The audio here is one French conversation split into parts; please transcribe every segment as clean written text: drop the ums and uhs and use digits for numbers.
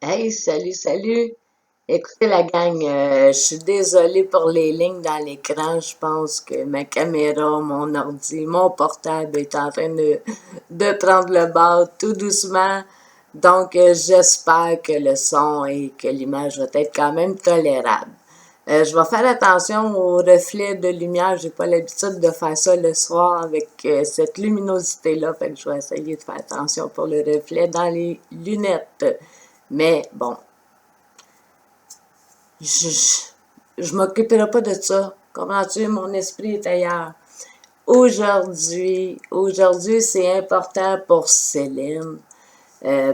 Hey, salut, salut! Écoutez la gang, je suis désolée pour les lignes dans l'écran. Je pense que ma caméra, mon ordi, mon portable est en train de prendre le bord tout doucement. Donc, j'espère que le son et que l'image va être quand même tolérable. Je vais faire attention aux reflets de lumière. J'ai pas l'habitude de faire ça le soir avec cette luminosité-là. Fait que je vais essayer de faire attention pour le reflet dans les lunettes. Mais bon, je m'occuperai pas de ça. Comprends-tu? Mon esprit est ailleurs. Aujourd'hui, c'est important pour Céline.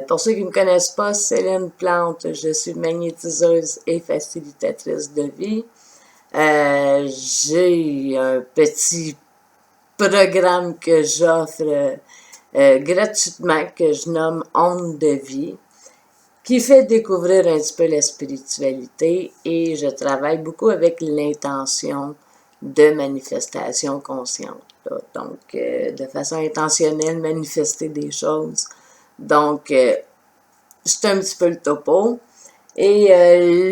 Pour ceux qui ne me connaissent pas, Céline Plante, je suis magnétiseuse et facilitatrice de vie. J'ai un petit programme que j'offre gratuitement que je nomme Onde de vie, qui fait découvrir un petit peu la spiritualité, et je travaille beaucoup avec l'intention de manifestation consciente. Là. Donc, de façon intentionnelle, manifester des choses. Donc, c'est un petit peu le topo. Et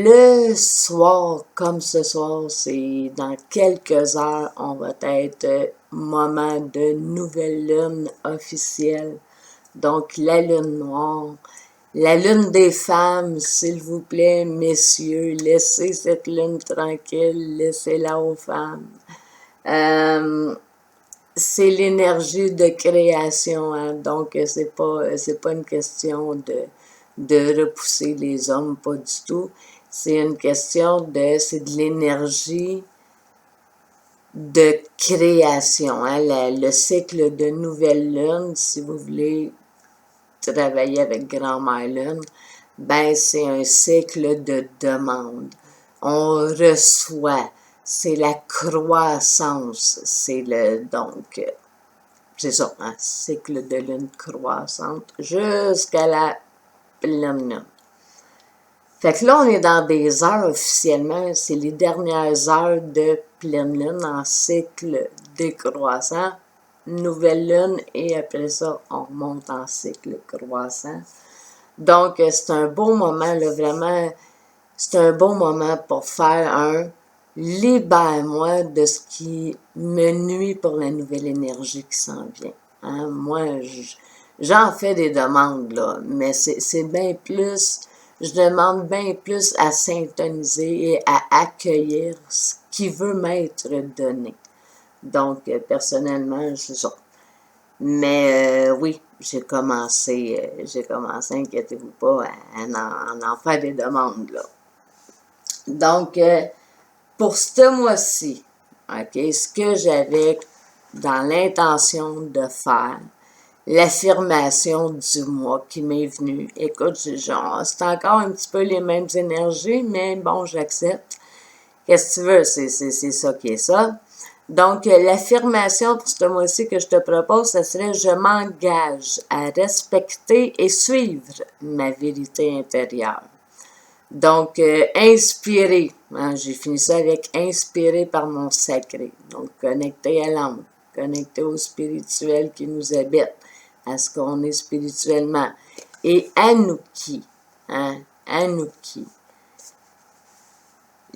le soir, comme ce soir, c'est dans quelques heures, on va être moment de nouvelle lune officielle. Donc, la lune noire. La lune des femmes, s'il vous plaît, messieurs, laissez cette lune tranquille, laissez-la aux femmes. C'est l'énergie de création, hein? Donc c'est pas une question de repousser les hommes, pas du tout. C'est une question c'est de l'énergie de création, hein? Le cycle de nouvelle lune, si vous voulez travailler avec Grand-Mère Lune, ben c'est un cycle de demande. On reçoit, c'est la croissance, c'est c'est ça, un cycle de lune croissante jusqu'à la pleine lune. Fait que là, on est dans des heures officiellement, c'est les dernières heures de pleine lune en cycle décroissant, nouvelle lune, et après ça, on remonte en cycle croissant. Donc, c'est un beau moment, là, vraiment, c'est un bon moment pour faire un libère-moi de ce qui me nuit pour la nouvelle énergie qui s'en vient. Hein? Moi, j'en fais des demandes, là, mais c'est bien plus, je demande bien plus à s'intoniser et à accueillir ce qui veut m'être donné. Donc, personnellement, c'est ça. Mais oui, j'ai commencé, inquiétez-vous pas, à en faire des demandes, là. Donc, pour ce mois-ci, ok, ce que j'avais dans l'intention de faire, l'affirmation du mois qui m'est venue. Écoute, c'est encore un petit peu les mêmes énergies, mais bon, j'accepte. Qu'est-ce que tu veux? C'est ça qui est ça. Donc, l'affirmation pour ce mois-ci que je te propose, ça serait « Je m'engage à respecter et suivre ma vérité intérieure ». Donc, inspiré, hein, j'ai fini ça avec inspiré par mon sacré. Donc, connecté à l'âme, connecté au spirituel qui nous habite, à ce qu'on est spirituellement. Et Anouki, hein, Anouki,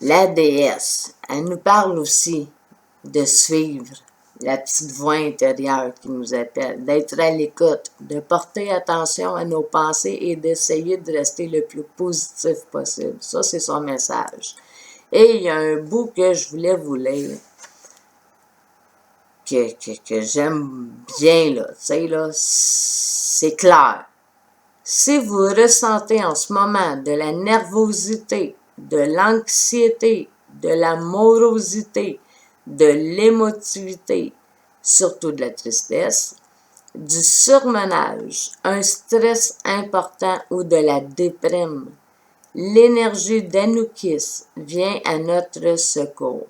la déesse, elle nous parle aussi de suivre la petite voix intérieure qui nous appelle, d'être à l'écoute, de porter attention à nos pensées et d'essayer de rester le plus positif possible. Ça, c'est son message. Et il y a un bout que je voulais vous lire, que j'aime bien, là. Tu sais, là, c'est clair. Si vous ressentez en ce moment de la nervosité, de l'anxiété, de la morosité, de l'émotivité, surtout de la tristesse, du surmenage, un stress important ou de la déprime, l'énergie d'Anoukis vient à notre secours.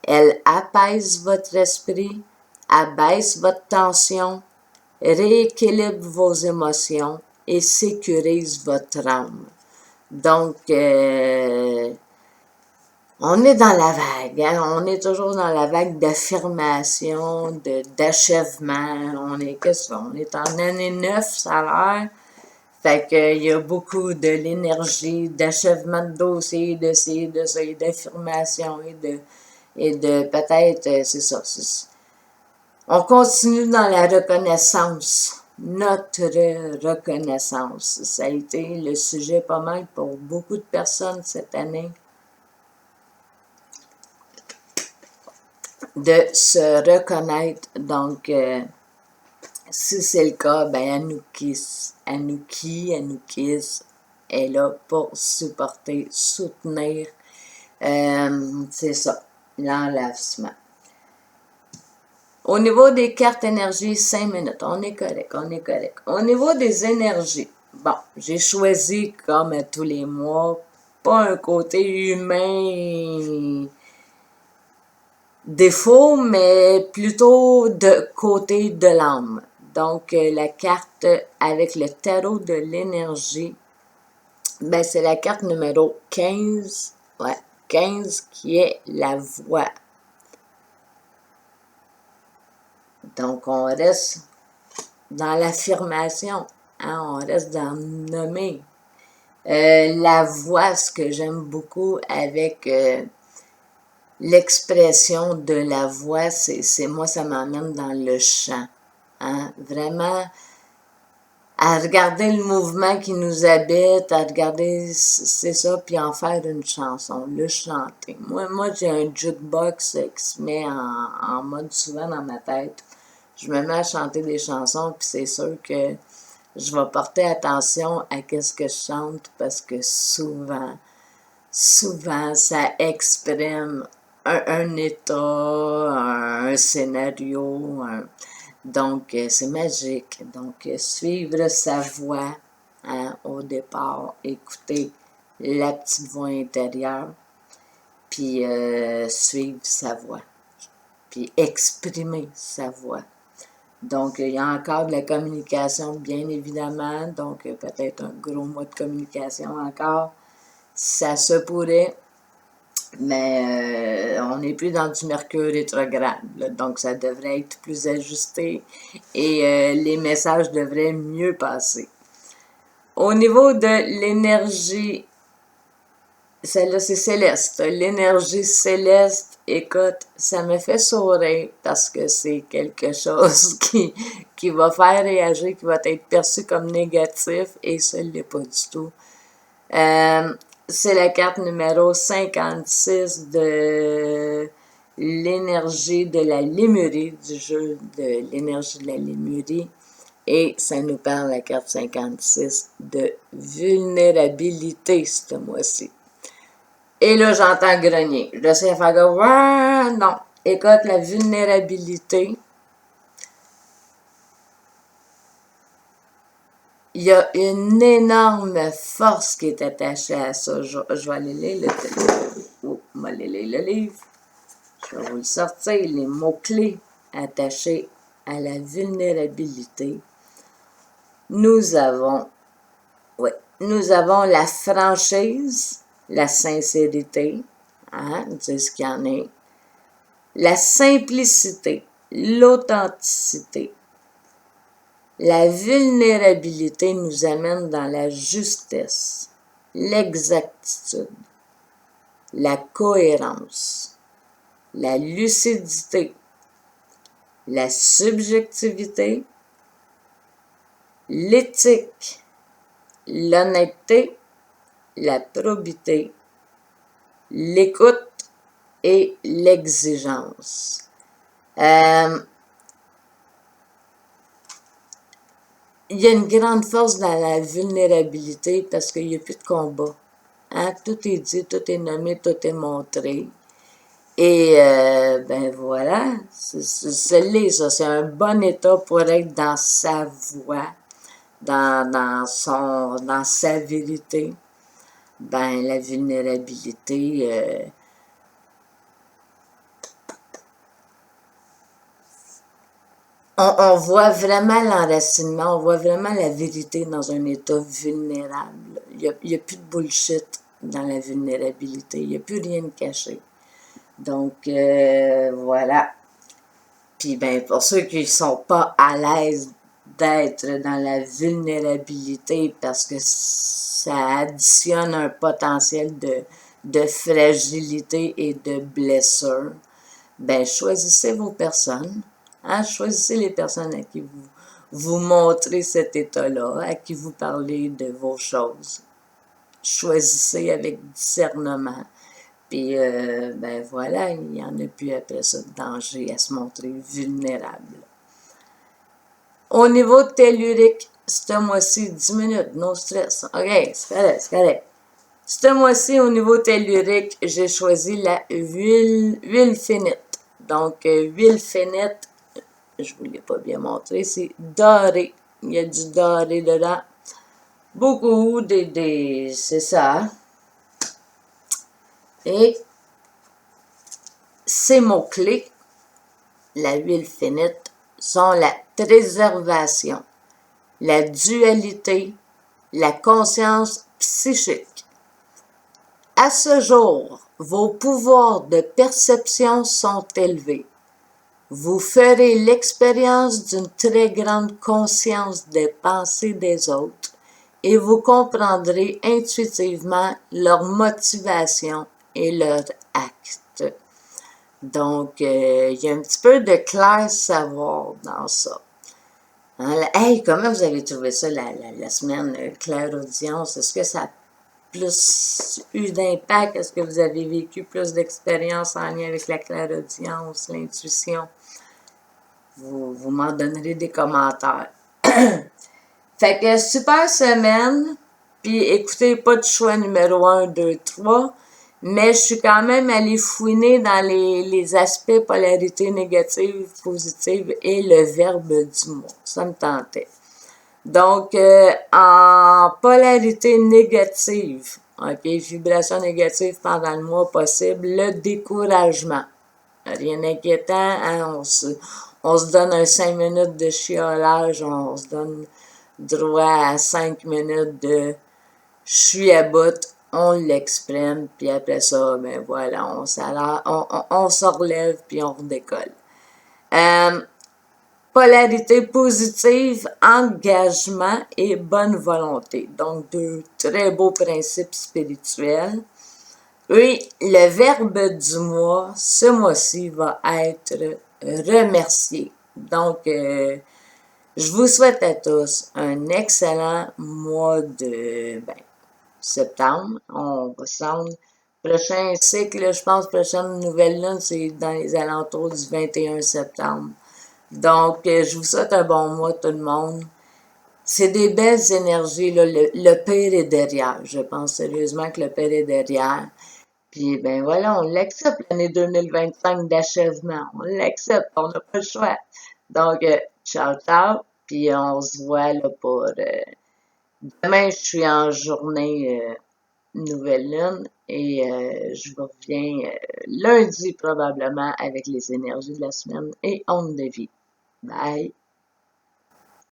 Elle apaise votre esprit, abaisse votre tension, rééquilibre vos émotions et sécurise votre âme. Donc, on est dans la vague, hein? On est toujours dans la vague d'affirmation, d'achèvement. On est en année 9, ça a l'air. Fait qu'il y a beaucoup de l'énergie, d'achèvement de dossier, de ci, de ça, et d'affirmation, et de peut-être, c'est ça. On continue dans la reconnaissance, notre reconnaissance. Ça a été le sujet pas mal pour beaucoup de personnes cette année, de se reconnaître. Donc, si c'est le cas, ben Anouki est là pour supporter, soutenir, c'est ça, l'enlèvement. Au niveau des cartes énergie, 5 minutes, on est correct, on est correct. Au niveau des énergies, bon, j'ai choisi, comme tous les mois, pas un côté humain défaut, mais plutôt de côté de l'âme. Donc, la carte avec le tarot de l'énergie, ben c'est la carte numéro 15, ouais, 15 qui est la voix. Donc, on reste dans l'affirmation, hein, on reste dans nommer. La voix, ce que j'aime beaucoup avec l'expression de la voix, c'est moi, ça m'emmène dans le chant. Hein? Vraiment, à regarder le mouvement qui nous habite, à regarder, c'est ça, puis en faire une chanson, le chanter. Moi j'ai un jukebox qui se met en mode souvent dans ma tête. Je me mets à chanter des chansons, puis c'est sûr que je vais porter attention à qu'est-ce que je chante, parce que souvent, ça exprime un état, un scénario, donc c'est magique. Donc, suivre sa voix, hein, au départ, écouter la petite voix intérieure, puis suivre sa voix, puis exprimer sa voix. Donc, il y a encore de la communication, bien évidemment, donc peut-être un gros mois de communication encore, ça se pourrait, mais on n'est plus dans du mercure rétrograde, là, donc ça devrait être plus ajusté et les messages devraient mieux passer. Au niveau de l'énergie, celle-là c'est céleste, l'énergie céleste, écoute, ça me fait sourire parce que c'est quelque chose qui va faire réagir, qui va être perçu comme négatif, et ça ne l'est pas du tout. C'est la carte numéro 56 de l'énergie de la Lémurie, du jeu de l'énergie de la Lémurie. Et ça nous parle, la carte 56, de vulnérabilité ce mois-ci. Et là, j'entends grogner. Je sais faire que, non. Écoute, la vulnérabilité, il y a une énorme force qui est attachée à ça. Je vais aller lire le livre. Je vais vous le sortir. Les mots-clés attachés à la vulnérabilité. Nous avons la franchise, la sincérité, hein, dire ce qu'il y en est, la simplicité, l'authenticité. La vulnérabilité nous amène dans la justesse, l'exactitude, la cohérence, la lucidité, la subjectivité, l'éthique, l'honnêteté, la probité, l'écoute et l'exigence. Il y a une grande force dans la vulnérabilité parce qu'il n'y a plus de combat. Hein? Tout est dit, tout est nommé, tout est montré. Et ben voilà, c'est un bon état pour être dans sa voix, dans sa vérité. Ben la vulnérabilité, on voit vraiment l'enracinement, on voit vraiment la vérité dans un état vulnérable. Il n'y a plus de bullshit dans la vulnérabilité, il n'y a plus rien de caché. Donc, voilà. Puis, ben, pour ceux qui ne sont pas à l'aise d'être dans la vulnérabilité parce que ça additionne un potentiel de fragilité et de blessure, ben choisissez vos personnes, hein, choisissez les personnes à qui vous montrez cet état-là, à qui vous parlez de vos choses. Choisissez avec discernement. Puis, ben voilà, il n'y en a plus après ça de danger à se montrer vulnérable. Au niveau tellurique, ce mois-ci, 10 minutes, no stress. OK, c'est correct, c'est correct. Ce mois-ci, au niveau tellurique, j'ai choisi la huile fénite. Donc, huile fénite, je ne vous l'ai pas bien montré, c'est doré. Il y a du doré dedans. Beaucoup c'est ça. Et ces mots-clés, la huile fénite, sont la préservation, la dualité, la conscience psychique. À ce jour, vos pouvoirs de perception sont élevés. Vous ferez l'expérience d'une très grande conscience des pensées des autres et vous comprendrez intuitivement leur motivation et leurs actes. Donc, il y a un petit peu de clair savoir dans ça. Hein, hey, comment vous avez trouvé ça la semaine clairaudience? Est-ce que ça a plus eu d'impact? Est-ce que vous avez vécu plus d'expériences en lien avec la clairaudience, l'intuition? Vous m'en donnerez des commentaires. Fait que super semaine. Puis écoutez, pas de choix numéro 1, 2, 3. Mais je suis quand même allée fouiner dans les aspects polarité négative, positive et le verbe du mois. Ça me tentait. Donc, en polarité négative, ok, vibration négative pendant le mois possible, le découragement. Rien d'inquiétant, hein, on se donne un 5 minutes de chiolage, on se donne droit à 5 minutes de « je suis à bout », on l'exprime, puis après ça, ben voilà, on se relève, puis on redécolle. Polarité positive, engagement et bonne volonté. Donc, deux très beaux principes spirituels. Oui, le verbe du mois, ce mois-ci, va être remercier. Donc, je vous souhaite à tous un excellent mois de septembre. On va s'en prochain cycle, je pense, prochaine nouvelle lune, c'est dans les alentours du 21 septembre. Donc, je vous souhaite un bon mois, tout le monde. C'est des belles énergies, là. Le pire est derrière. Je pense sérieusement que le pire est derrière. Puis, ben voilà, on l'accepte, l'année 2025 d'achèvement. On l'accepte, on n'a pas le choix. Donc, ciao, ciao. Puis, on se voit là pour... demain, je suis en journée nouvelle lune et je vous reviens lundi probablement avec les énergies de la semaine et onde de vie. Bye!